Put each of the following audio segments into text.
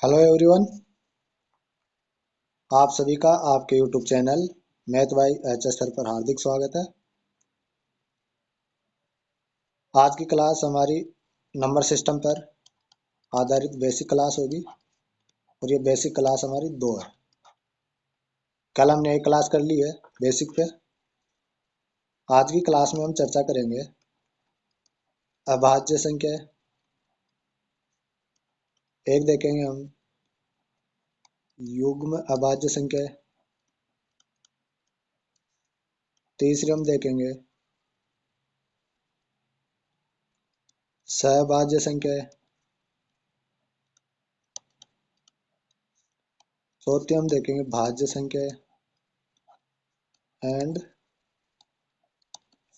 Hello everyone. आप सभी का आपके YouTube channel math bye HS sir पर हार्दिक स्वागत है। आज की क्लास हमारी नंबर सिस्टम पर आधारित बेसिक क्लास होगी और ये बेसिक क्लास हमारी 2 है। कल हमने एक क्लास कर ली है बेसिक पे। आज की क्लास में हम चर्चा करेंगे अभाज्य संख्या, एक देखेंगे हम युग्म अभाज्य संख्या, तीसरी हम देखेंगे सहभाज्य संख्या, चौथी हम देखेंगे भाज्य संख्या एंड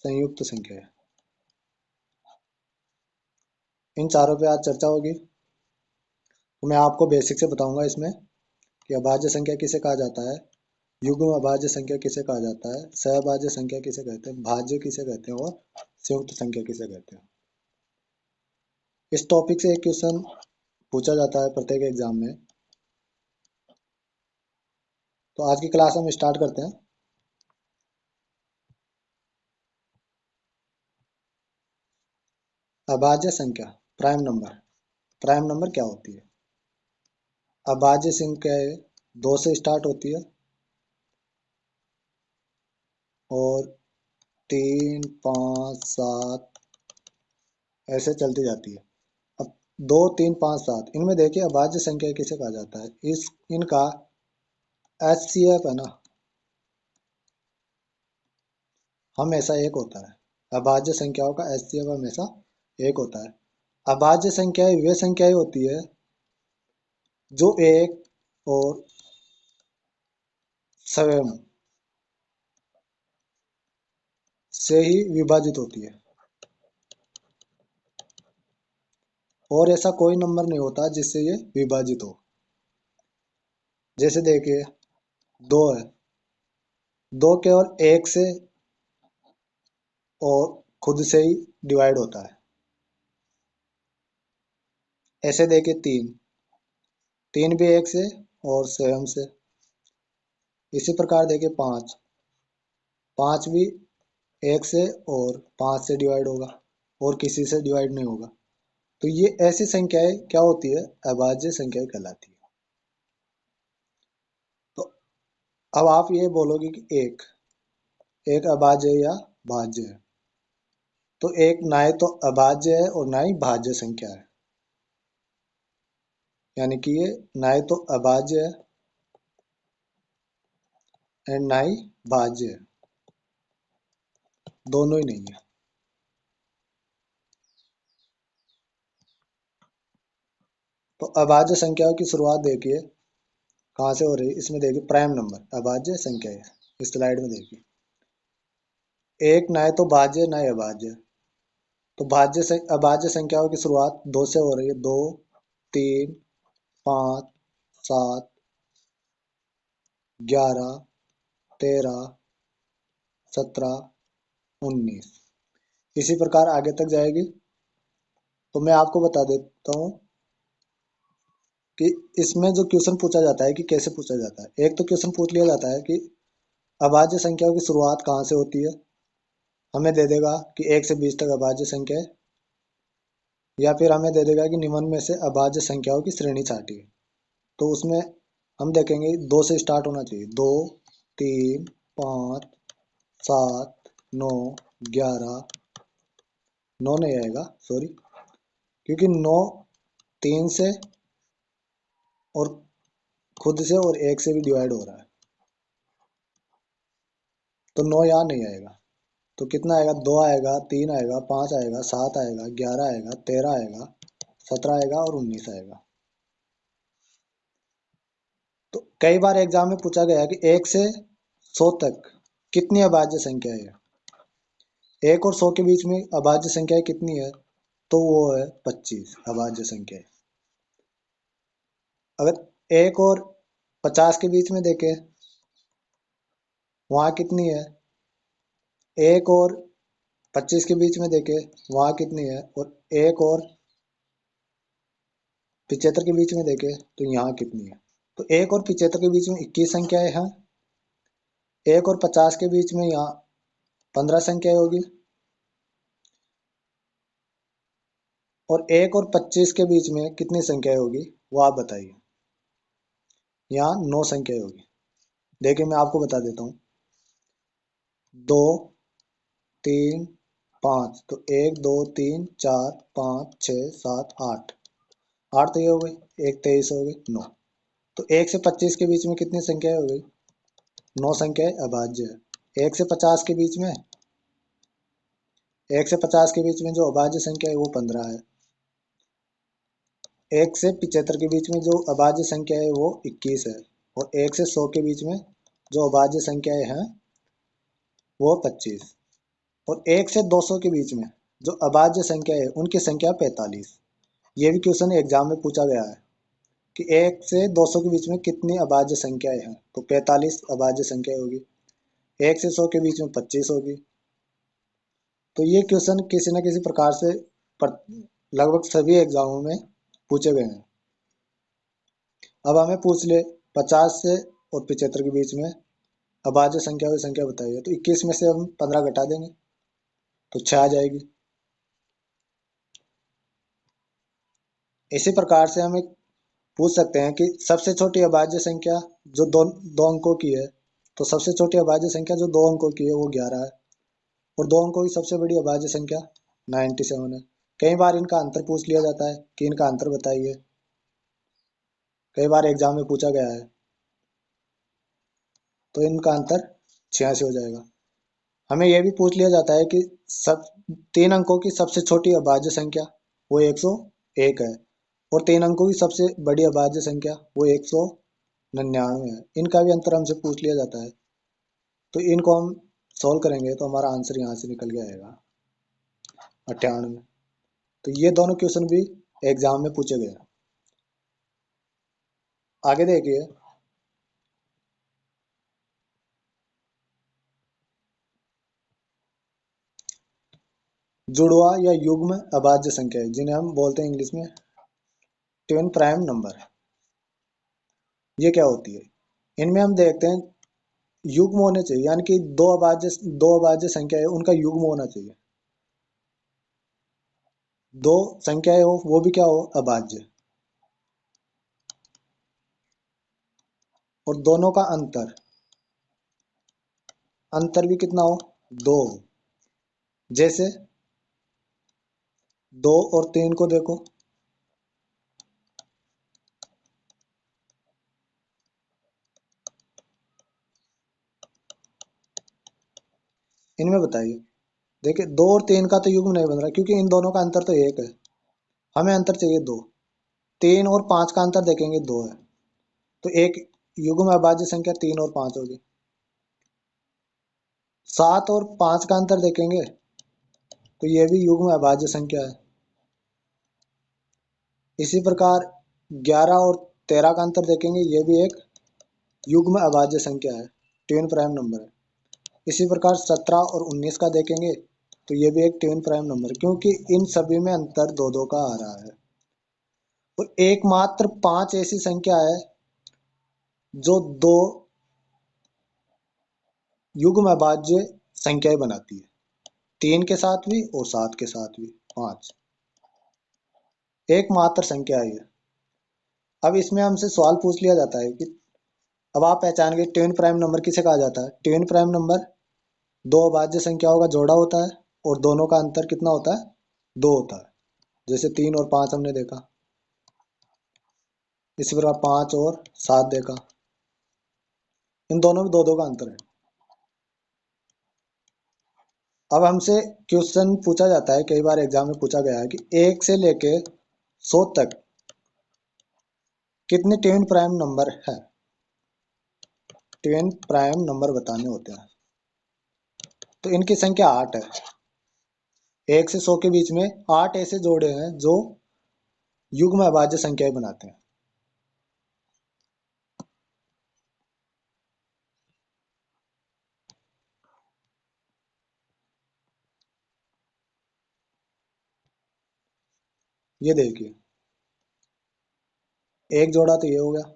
संयुक्त संख्या। इन चारों पे आज चर्चा होगी। तो मैं आपको बेसिक से बताऊंगा इसमें कि अभाज्य संख्या किसे कहा जाता है, युग्म अभाज्य संख्या किसे कहा जाता है, सहभाज्य संख्या किसे कहते हैं, भाज्य किसे कहते हैं और संयुक्त संख्या किसे कहते हैं। इस टॉपिक से एक क्वेश्चन पूछा जाता है प्रत्येक एग्जाम में। तो आज की क्लास हम स्टार्ट करते हैं। अभाज्य संख्या, प्राइम नंबर क्या होती है? अभाज्य संख्या 2 से स्टार्ट होती है और 3, 5, 7 ऐसे चलती जाती है। अब 2, 3, 5, 7 इनमें देखिए अभाज्य संख्या किसे कहा जाता है। इनका HCF है ना, हमेशा एक होता है। अभाज्य संख्याओं का HCF हमेशा एक होता है। अभाज्य संख्याएं वे संख्याएं होती है जो एक और स्वयं से ही विभाजित होती है, और ऐसा कोई नंबर नहीं होता जिससे ये विभाजित हो। जैसे देखिए 2 है, 2 केवल एक से और खुद से ही डिवाइड होता है। ऐसे देखिए 3 भी एक से और स्वयं से। इसी प्रकार देखिए 5 भी एक से और 5 से डिवाइड होगा और किसी से डिवाइड नहीं होगा। तो ये ऐसी संख्याएं क्या होती है, अभाज्य संख्याएं कहलाती है। तो अब आप ये बोलोगे कि एक अभाज्य है या भाज्य है। तो एक ना ही तो अभाज्य है और ना ही भाज्य संख्या है, यानी कि ये ना ही तो अभाज्य है एंड ना ही भाज्य है, दोनों ही नहीं है। तो अभाज्य संख्याओं की शुरुआत देखिए कहाँ से हो रही है। इसमें देखिए प्राइम नंबर अभाज्य संख्या है। इस स्लाइड में देखिए एक ना ही तो भाज्य ना ही अभाज्य। तो अभाज्य संख्याओं की शुरुआत 2 से हो रही है। 2, 3, 5, 7, 11, 13, 17, 19 इसी प्रकार आगे तक जाएगी। तो मैं आपको बता देता हूँ कि इसमें जो क्वेश्चन पूछा जाता है कि कैसे पूछा जाता है। एक तो क्वेश्चन पूछ लिया जाता है कि अभाज्य संख्याओं की शुरुआत कहाँ से होती है। हमें दे देगा कि 1 से 20 तक अभाज्य संख्या है, या फिर हमें दे देगा कि निम्न में से अभाज्य संख्याओं की श्रेणी छाटिए। तो उसमें हम देखेंगे 2 से स्टार्ट होना चाहिए। 2, 3, 5, 7, 9, 11, 9 नहीं आएगा, सॉरी, क्योंकि 9 3 से और खुद से और 1 से भी डिवाइड हो रहा है, तो 9 यहाँ नहीं आएगा। तो कितना आएगा, 2 आएगा, 3 आएगा, 5 आएगा, 7 आएगा, 11 आएगा, 13 आएगा, 17 आएगा और 19 आएगा। तो कई बार एग्जाम में पूछा गया है कि 1 से 100 तक कितनी अभाज्य संख्या है। 1 और 100 के बीच में अभाज्य संख्या कितनी है, तो वो है 25 अभाज्य संख्या। अगर 1 और 50 के बीच में देखें, वहां कितनी है। 1 और 25 के बीच में देखें, वहां कितनी है। और 1 और 75 के बीच में देखे तो यहाँ कितनी है, तो 1 और 75 के बीच में 21 संख्याएं हैं। 1 और 50 के बीच में यहाँ 15 संख्याएं होगी, और 1 और 25 के बीच में कितनी संख्याएं होगी वो आप बताइए। यहाँ 9 संख्याएं होगी। देखिए मैं आपको बता देता हूँ, 2 3 5, तो 1 2 3 4 5 6 7 8, 8 तो ये हो गई, 1 23 हो गई, 9। तो 1 से 25 के बीच में कितनी संख्याएं हो गई, 9 संख्याएं अभाज्य है। 1 से 50 के बीच में, 1 से 50 के बीच में जो अभाज्य संख्या है वो 15 है। 1 से 75 के बीच में जो अभाज्य संख्या है वो 21 है, और 1 से 100 के बीच में जो अभाज्य संख्याएं हैं वो 25, और 1 से 200 के बीच में जो अभाज्य संख्या है उनकी संख्या 45। ये भी क्वेश्चन एग्जाम में पूछा गया है कि 1 से 200 के बीच में कितनी अभाज्य संख्याएं हैं, तो 45 अभाज्य संख्या होगी। 1 से 100 के बीच में 25 होगी। तो ये क्वेश्चन किसी न किसी प्रकार से लगभग सभी एग्जामों में पूछे गए हैं। अब हमें पूछ ले 50 से और 75 के बीच में अभाज्य संख्या की संख्या बताइए, तो 21 में से हम 15 घटा देंगे तो 6 आ जाएगी। इसी प्रकार से हमें पूछ सकते हैं कि सबसे छोटी अभाज्य संख्या जो दो अंकों की है, तो सबसे छोटी अभाज्य संख्या जो 2 अंकों की है वो 11 है, और 2 अंकों की सबसे बड़ी अभाज्य संख्या 97 है। कई बार इनका अंतर पूछ लिया जाता है कि इनका अंतर बताइए, कई बार एग्जाम में पूछा गया है, तो इनका अंतर 86 हो जाएगा। हमें यह भी पूछ लिया जाता है कि सब 3 अंकों की सबसे छोटी अभाज्य संख्या वो 101 है, और 3 अंकों की सबसे बड़ी अभाज्य संख्या वो 199 है। इनका भी अंतर हमसे पूछ लिया जाता है, तो इनको हम सॉल्व करेंगे तो हमारा आंसर यहाँ से निकल के आएगा 98। तो ये दोनों क्वेश्चन भी एग्जाम में पूछे गए। आगे देखिए, जुड़वा या युग्म अभाज्य संख्या है जिन्हें हम बोलते हैं इंग्लिश में ट्विन प्राइम नंबर। ये क्या होती है, इनमें हम देखते हैं युग्म होने चाहिए, यानी कि दो अभाज्य संख्या है उनका युग्म होना चाहिए। दो संख्याएं हो वो भी क्या हो, अभाज्य, और दोनों का अंतर अंतर भी कितना हो, 2। जैसे 2 और 3 को देखो, इनमें बताइए। देखिए 2 और 3 का तो युग्म नहीं बन रहा क्योंकि इन दोनों का अंतर तो 1 है, हमें अंतर चाहिए 2। 3 और 5 का अंतर देखेंगे 2 है, तो एक युग्म अभाज्य संख्या 3 और 5 होगी। 7 और 5 का अंतर देखेंगे तो ये भी युग्म अभाज्य संख्या है। इसी प्रकार 11 और 13 का अंतर देखेंगे, ये भी एक युग्म अभाज्य संख्या है, ट्विन प्राइम नंबर है। इसी प्रकार 17 और 19 का देखेंगे तो ये भी एक ट्विन प्राइम नंबर है, क्योंकि इन सभी में अंतर 2-2 का आ रहा है। और एकमात्र 5 ऐसी संख्या है जो 2 युग्म अभाज्य संख्याएं बनाती है, 3 के साथ भी और 7 के साथ भी। 5 एकमात्र संख्या है ये। अब इसमें हमसे सवाल पूछ लिया जाता है कि अब आप पहचान गए ट्विन प्राइम नंबर किसे कहा जाता है। ट्विन प्राइम नंबर दो अभाज्य संख्याओं का जोड़ा होता है और दोनों का अंतर कितना होता है, 2 होता है। जैसे 3 और 5 हमने देखा, इसी प्रकार 5 और 7 देखा, इन दोनों में 2-2 का अंतर है। अब हमसे क्वेश्चन पूछा जाता है, कई बार एग्जाम में पूछा गया है कि 1 से लेके 100 तक कितने ट्विन प्राइम नंबर है। ट्विन प्राइम नंबर बताने होते हैं, तो इनकी संख्या 8 है। 1 से 100 के बीच में 8 ऐसे जोड़े हैं जो युग्म अभाज्य संख्याएं बनाते हैं। ये देखिए, एक जोड़ा तो ये हो गया,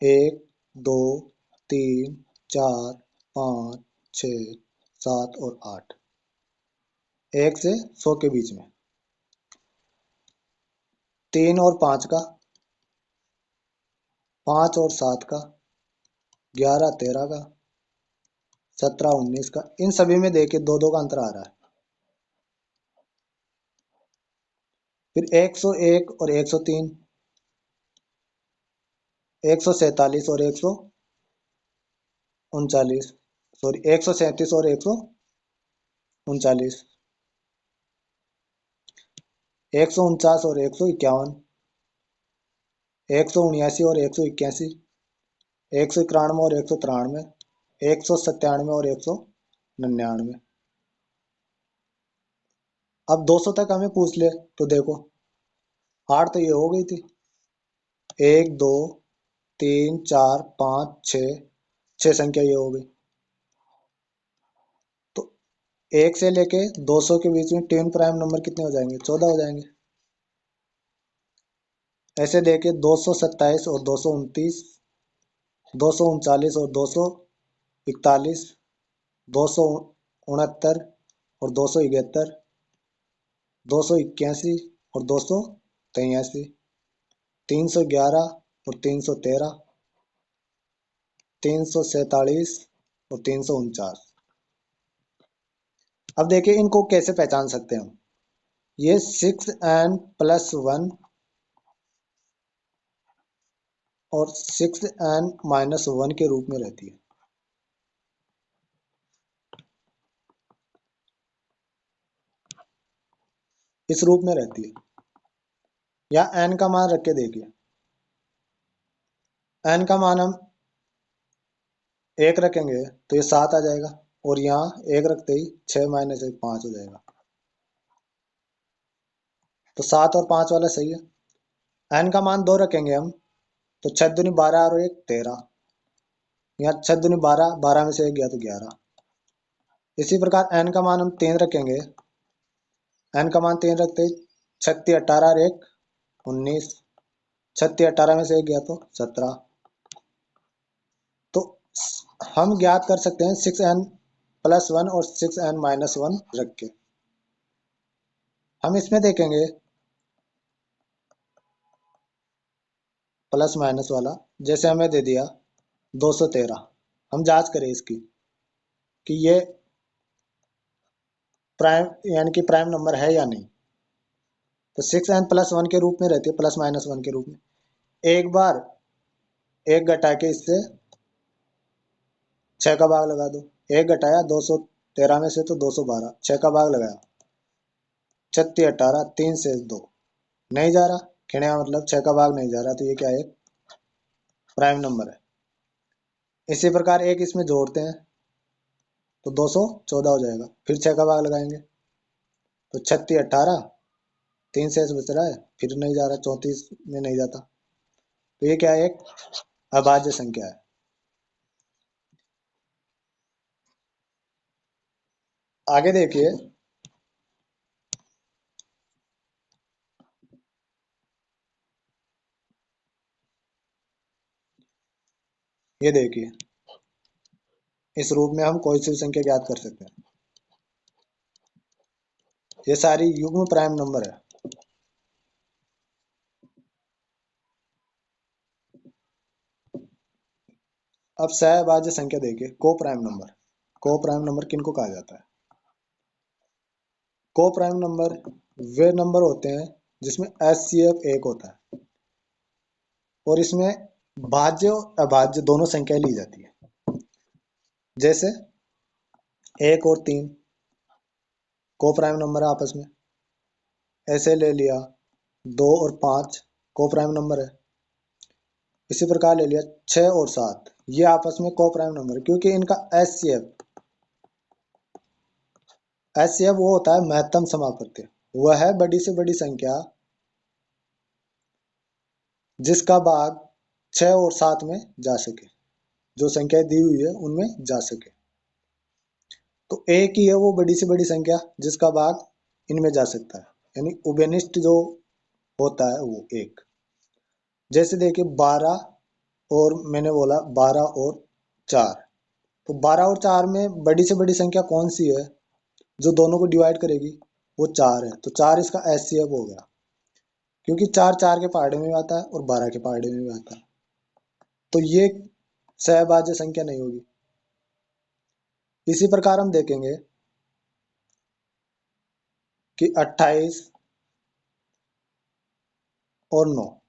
1 2 3 4 5 6 7 और 8, 1 से 100 के बीच में। 3 और 5 का, 5 और 7 का, 11 13 का, 17 19 का, इन सभी में देखिए 2 2 का अंतर आ रहा है। फिर 101 और 103, 147 और 139, सॉरी 137 और 139, 149 और 151, 179 और 181, 191 और 193, 197 और 199। अब 200 तक हमें पूछ ले तो देखो, 8 तो ये हो गई थी, 1 2 3 4 5 6, 6 संख्या ये हो गई। तो 1 से लेके 200 के बीच में ट्विन प्राइम नंबर कितने हो जाएंगे? 14 हो जाएंगे। ऐसे देखिए 227 और 229, 239 और 241, 269 और 271, 281 और 283, 311 और 313, 347 और 349। अब देखिए इनको कैसे पहचान सकते हैं हम। ये 6n+1 और 6n-1 के रूप में रहती है। इस रूप में रहती है, या n का मान रख के देखिए। n का मान हम 1 रखेंगे तो ये 7 आ जाएगा, और यहाँ 1 रखते ही 6 - 1 5 हो जाएगा। तो 7 और 5 वाला सही है। n का मान 2 रखेंगे हम तो 6 दूनी 12 और 1 13, यहाँ 6 दूनी 12, 12 में से 1 गया तो 11। इसी प्रकार n का मान हम 3 रखेंगे, n का मान 3 रखते ही 36 18 और 1 19, 36 18 में से 1 गया तो 17। तो हम ज्ञात कर सकते हैं 6n+1 और 6n-1 रख के। हम इसमें देखेंगे प्लस माइनस वाला, जैसे हमें दे दिया 213, हम जांच करें इसकी कि ये प्राइम यानी कि प्राइम नंबर है या नहीं। तो 6n+1 के रूप में रहती है, +-1 के रूप में। एक बार 1 घटा के इससे 6 का भाग लगा दो, 1 घटाया 213 में से तो 212, 6 का भाग लगाया 36 18, 3 से 2 नहीं जा रहा, खिणा मतलब 6 का भाग नहीं जा रहा, तो ये क्या है? प्राइम नंबर है। इसी प्रकार एक इसमें जोड़ते हैं तो 214 हो जाएगा, फिर 6 का भाग लगाएंगे तो 36 18, 3 से बच रहा है, फिर नहीं जा रहा, 34 में नहीं जाता, तो ये क्या है? एक अभाज्य संख्या है। आगे देखिए, ये देखिए इस रूप में हम कोई सी भी संख्या ज्ञात कर सकते हैं। ये सारी युग्म प्राइम नंबर है। अब सहभाज्य संख्या देखिए, को प्राइम नंबर। को प्राइम नंबर किनको कहा जाता है? को प्राइम नंबर वे नंबर होते हैं जिसमें HCF 1 होता है, और इसमें भाज्य और अभाज्य दोनों संख्या ली जाती है। जैसे 1 और 3 को प्राइम नंबर है आपस में, ऐसे ले लिया 2 और 5 को प्राइम नंबर है। इसी प्रकार ले लिया 6 और 7, ये आपस में को प्राइम नंबर, क्योंकि इनका HCF वो होता है महत्तम समापत्ति, वह है बड़ी से बड़ी संख्या जिसका भाग 6 और 7 में जा सके, जो संख्याएं दी हुई है उनमें जा सके। तो एक ही है वो बड़ी से बड़ी संख्या जिसका भाग इनमें जा सकता है, यानी उभयनिष्ठ जो होता है वो एक। जैसे देखिए 12 और मैंने बोला 12 और 4, तो 12 और 4 में बड़ी से बड़ी संख्या कौन सी है जो दोनों को डिवाइड करेगी? वो 4 है, तो 4 इसका एचसीएफ हो गया, क्योंकि 4 4 के पहाड़े में भी आता है और 12 के पहाड़े में भी आता है, तो ये सहभाज्य संख्या नहीं होगी। इसी प्रकार हम देखेंगे कि 28 और 9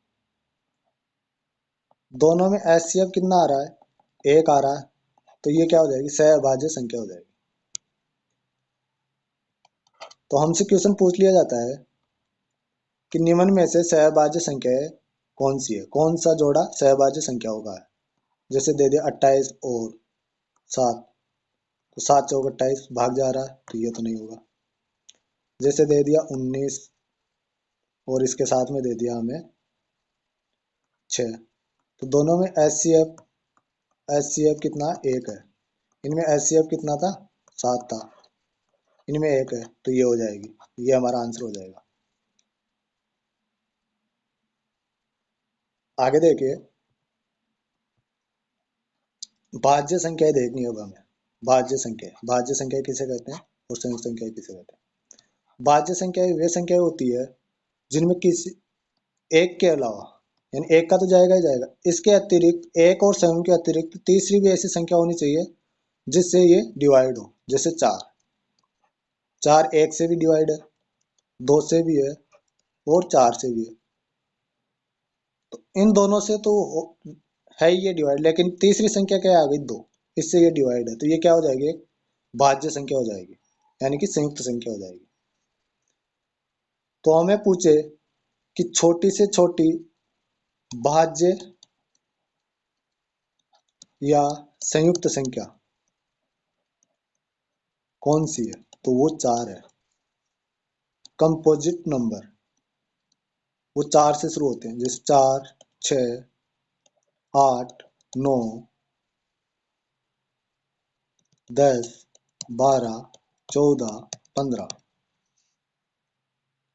दोनों में एचसीएफ कितना आ रहा है? 1 आ रहा है, तो ये क्या हो जाएगी? सहभाज्य संख्या हो जाएगी। तो हमसे क्वेश्चन पूछ लिया जाता है कि निम्न में से सहभाज्य संख्या कौन सी है, कौन सा जोड़ा सहभाज्य संख्या होगा। जैसे दे दिया 28 और 7, तो 7 चौक 28 भाग जा रहा है, तो ये तो नहीं होगा। जैसे दे दिया 19 और इसके साथ में दे दिया हमें 6, तो दोनों में एचसीएफ कितना? 1 है। इनमें एचसीएफ कितना था? 7 था। इनमें 1 है, तो ये हो जाएगी, ये हमारा आंसर हो जाएगा। आगे देखिए, भाज्य संख्याएं देखनी होगा हमें। भाज्य संख्या किसे कहते हैं और संयुक्त संख्या किसे कहते हैं? भाज्य संख्याएं वे संख्याएं होती है जिनमें किसी एक के अलावा, यानी एक का तो जाएगा ही जाएगा, इसके अतिरिक्त एक और स्वयं के अतिरिक्त तीसरी भी ऐसी संख्या होनी चाहिए जिससे ये डिवाइड हो। जैसे 4, 4 1 से भी डिवाइड है, 2 से भी है और 4 से भी है, तो इन दोनों से तो है ही ये डिवाइड, लेकिन तीसरी संख्या क्या आ गई? 2, इससे ये डिवाइड है, तो ये क्या हो जाएगी? एक भाज्य संख्या हो जाएगी, यानी कि संयुक्त संख्या हो जाएगी। तो हमें पूछे कि छोटी से छोटी भाज्य या संयुक्त संख्या कौन सी है, तो वो 4 है। कंपोजिट नंबर वो 4 से शुरू होते हैं, जैसे 4, 6, 8, 9, 10, 12, 14, 15।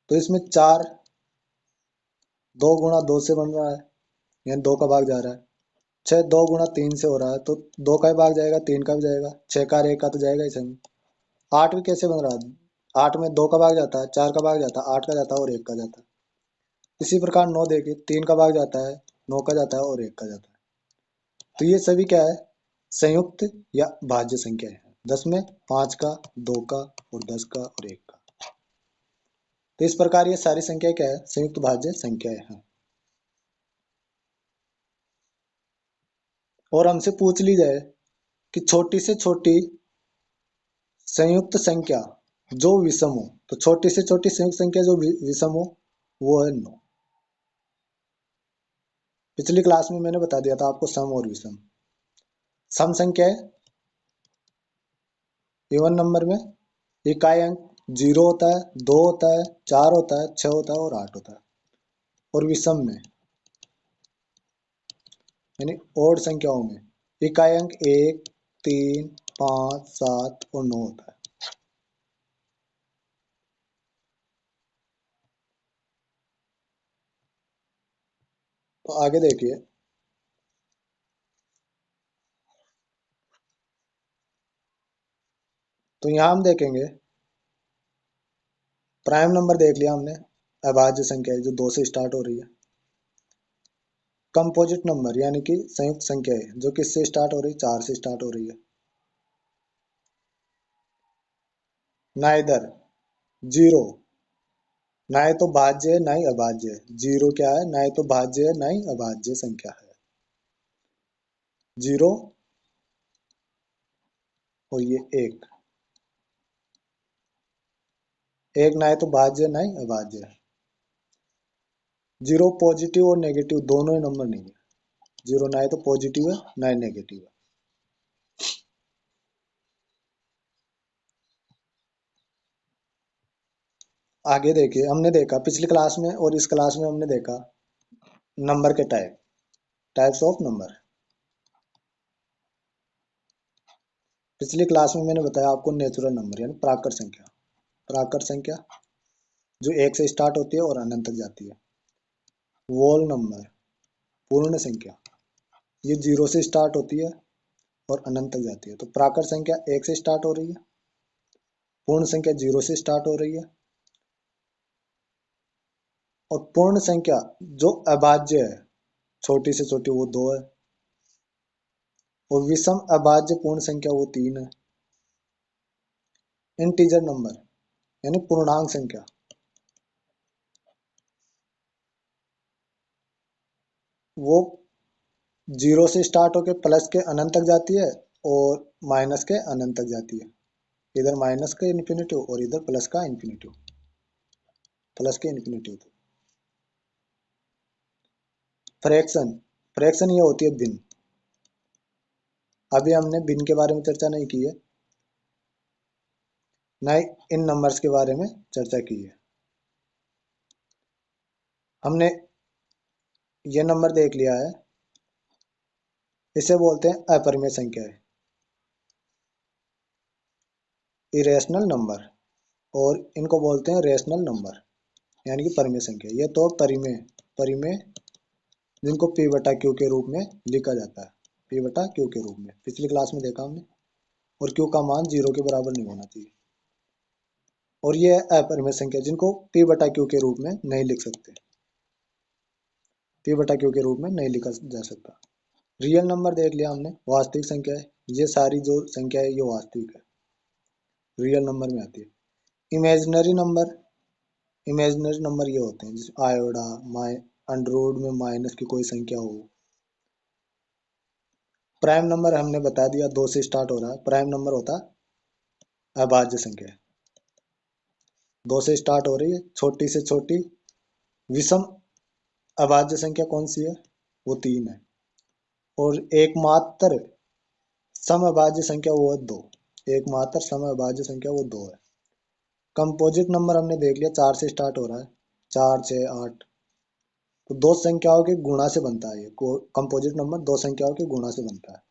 तो इसमें 4 2 गुणा 2 से बन रहा है, यानी 2 का भाग जा रहा है। 6 2 गुणा 3 से हो रहा है, तो 2 का भी भाग जाएगा, 3 का भी जाएगा, 6 का और 1 का तो जाएगा ही सही। 8 भी कैसे बन रहा है? 8 में 2 का भाग जाता है, 4 का भाग जाता है, 8 का जाता है और 1 का जाता है। इसी प्रकार 9 देखिए, 3 का भाग जाता है, 9 का जाता है और 1 का जाता है। तो ये सभी क्या है? संयुक्त या भाज्य संख्या है। 10 में 5 का, 2 का और 10 का और 1 का। तो इस प्रकार ये सारी संख्या क्या है? संयुक्त भाज्य संख्याएं हैं। और हमसे पूछ ली जाए कि छोटी से छोटी संयुक्त संख्या जो विषम हो, तो छोटी से छोटी संयुक्त संख्या जो विषम हो वो है 9। पिछली क्लास में मैंने बता दिया था आपको सम और विषम। सम संख्याएं इवन नंबर में इकाई अंक 0 होता है, 2 होता है, 4 होता है, 6 होता है और 8 होता है। और विषम में यानी ओड संख्याओं में इकाई अंक 1, 3, 5, 7 और 9 होता है। तो आगे देखिए, तो यहाँ हम देखेंगे प्राइम नंबर देख लिया हमने, अभाज्य संख्या है जो 2 से स्टार्ट हो रही है। कंपोजिट नंबर यानी कि संयुक्त संख्या है जो किससे स्टार्ट हो रही है? 4 से स्टार्ट हो रही है। नाइदर, जीरो, ना ही तो भाज्य है ना ही अभाज्य है। जीरो क्या है? ना ही तो भाज्य है ना ही अभाज्य संख्या है। जीरो और ये एक, एक ना ही तो भाज्य है ना ही अभाज्य है। जीरो पॉजिटिव और नेगेटिव दोनों ही नंबर नहीं है। जीरो ना ही तो पॉजिटिव है ना ही नेगेटिव है। आगे देखिए, हमने देखा पिछली क्लास में और इस क्लास में हमने देखा नंबर के टाइप्स ऑफ नंबर। पिछली क्लास में मैंने बताया आपको नेचुरल नंबर यानी प्राकृत संख्या, प्राकृत संख्या जो 1 से स्टार्ट होती है और अनंत तक जाती है। वोल नंबर पूर्ण संख्या ये 0 से स्टार्ट होती है और अनंत तक जाती है। तो प्राकृत संख्या 1 से स्टार्ट हो रही है, पूर्ण संख्या 0 से स्टार्ट हो रही है, और पूर्ण संख्या जो अभाज्य है छोटी से छोटी वो 2 है, और विषम अभाज्य पूर्ण संख्या वो 3 है। इंटीजर नंबर यानी पूर्णांक संख्या वो 0 से स्टार्ट होकर प्लस के अनंत तक जाती है और माइनस के अनंत तक जाती है। इधर माइनस का इन्फिनिटिव और इधर प्लस का इन्फिनिटिव, प्लस के इन्फिनिटिव। फ्रैक्शन, फ्रैक्शन ये होती है भिन्न। अभी हमने भिन्न के बारे में चर्चा नहीं की है, न ही इन नंबर्स के बारे में चर्चा की है। हमने ये नंबर देख लिया है, इसे बोलते हैं अपरिमेय संख्या है, इरेशनल नंबर, और इनको बोलते हैं रेशनल नंबर यानी कि परिमेय संख्या। ये तो परिमेय, परिमेय जिनको पी बटा क्यू के रूप में लिखा जाता है, पी बटा क्यू के रूप में, पिछली क्लास में देखा हमने। और क्यू का मान 0 के बराबर नहीं होना चाहिए। और ये अपरिमेय संख्या जिनको पी बटा क्यू के रूप में नहीं लिख सकते, पी बटा क्यू के रूप में नहीं लिखा जा सकता। रियल नंबर देख लिया हमने, वास्तविक संख्या है। ये सारी जो संख्या है ये वास्तविक है, रियल नंबर में आती है। इमेजिनरी नंबर, इमेजिनरी नंबर ये होते हैं जिस आयोडा, अंडर रूट में माइनस की कोई संख्या हो। प्राइम नंबर हमने बता दिया 2 से स्टार्ट हो रहा है, प्राइम नंबर होता है अभाज्य संख्या, 2 से स्टार्ट हो रही है, छोटी से छोटी विषम अभाज्य संख्या कौन सी है, वो 3 है। और एकमात्र समअभाज्य संख्या वो है 2, एकमात्र समअभाज्य संख्या वो 2 है। कंपोजिट नंबर हमने देख लिया 4 से स्टार्ट हो रहा है, 4, 6, 8। तो दो संख्याओं के गुणा से बनता है, ये कंपोजिट नंबर दो संख्याओं के गुणा से बनता है।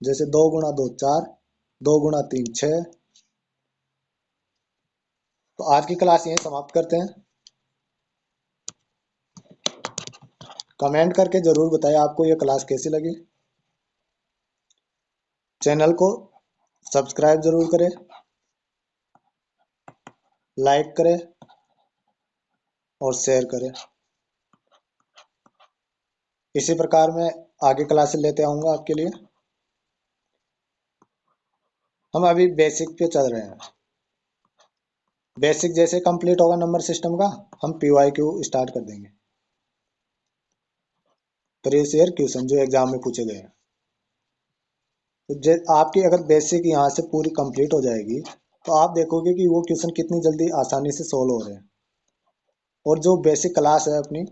जैसे 2 गुणा 2 4, 2 गुणा 3 6। तो आज की क्लास यहीं समाप्त करते हैं। कमेंट करके जरूर बताएं आपको ये क्लास कैसी लगी। चैनल को सब्सक्राइब जरूर करें, लाइक करें और शेयर करें। इसी प्रकार मैं आगे क्लासेस लेते आऊँगा आपके लिए। हम अभी बेसिक पे चल रहे हैं, बेसिक जैसे कंप्लीट होगा नंबर सिस्टम का, हम PYQ स्टार्ट कर देंगे, प्रीवियस ईयर क्वेश्चन जो एग्जाम में पूछे गए हैं। तो आपकी अगर बेसिक यहाँ से पूरी कंप्लीट हो जाएगी तो आप देखोगे कि वो क्वेश्चन कितनी जल्दी आसानी से सोल्व हो रहे हैं। और जो बेसिक क्लास है अपनी,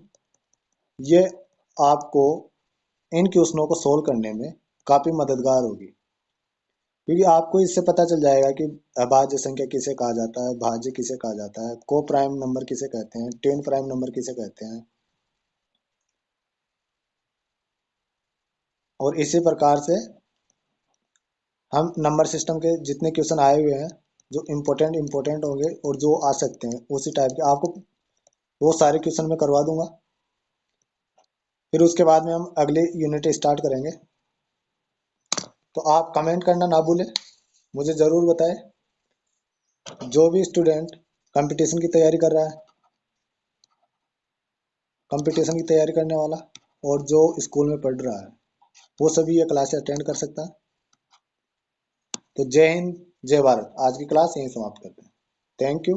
ये आपको इन क्वेश्चनों को सोल्व करने में काफ़ी मददगार होगी, क्योंकि आपको इससे पता चल जाएगा कि अभाज्य संख्या किसे कहा जाता है, भाज्य किसे कहा जाता है, को प्राइम नंबर किसे कहते हैं, ट्विन प्राइम नंबर किसे कहते हैं। और इसी प्रकार से हम नंबर सिस्टम के जितने क्वेश्चन आए हुए हैं, जो इम्पोर्टेंट होंगे और जो आ सकते हैं उसी टाइप के, आपको वो सारे क्वेश्चन मैं करवा दूंगा। फिर उसके बाद में हम अगली यूनिट स्टार्ट करेंगे। तो आप कमेंट करना ना भूलें, मुझे ज़रूर बताएं। जो भी स्टूडेंट कंपटीशन की तैयारी कर रहा है, कंपटीशन की तैयारी करने वाला, और जो स्कूल में पढ़ रहा है, वो सभी ये क्लास अटेंड कर सकता है। तो जय हिंद, जय भारत। आज की क्लास यहीं समाप्त करते हैं। Thank you.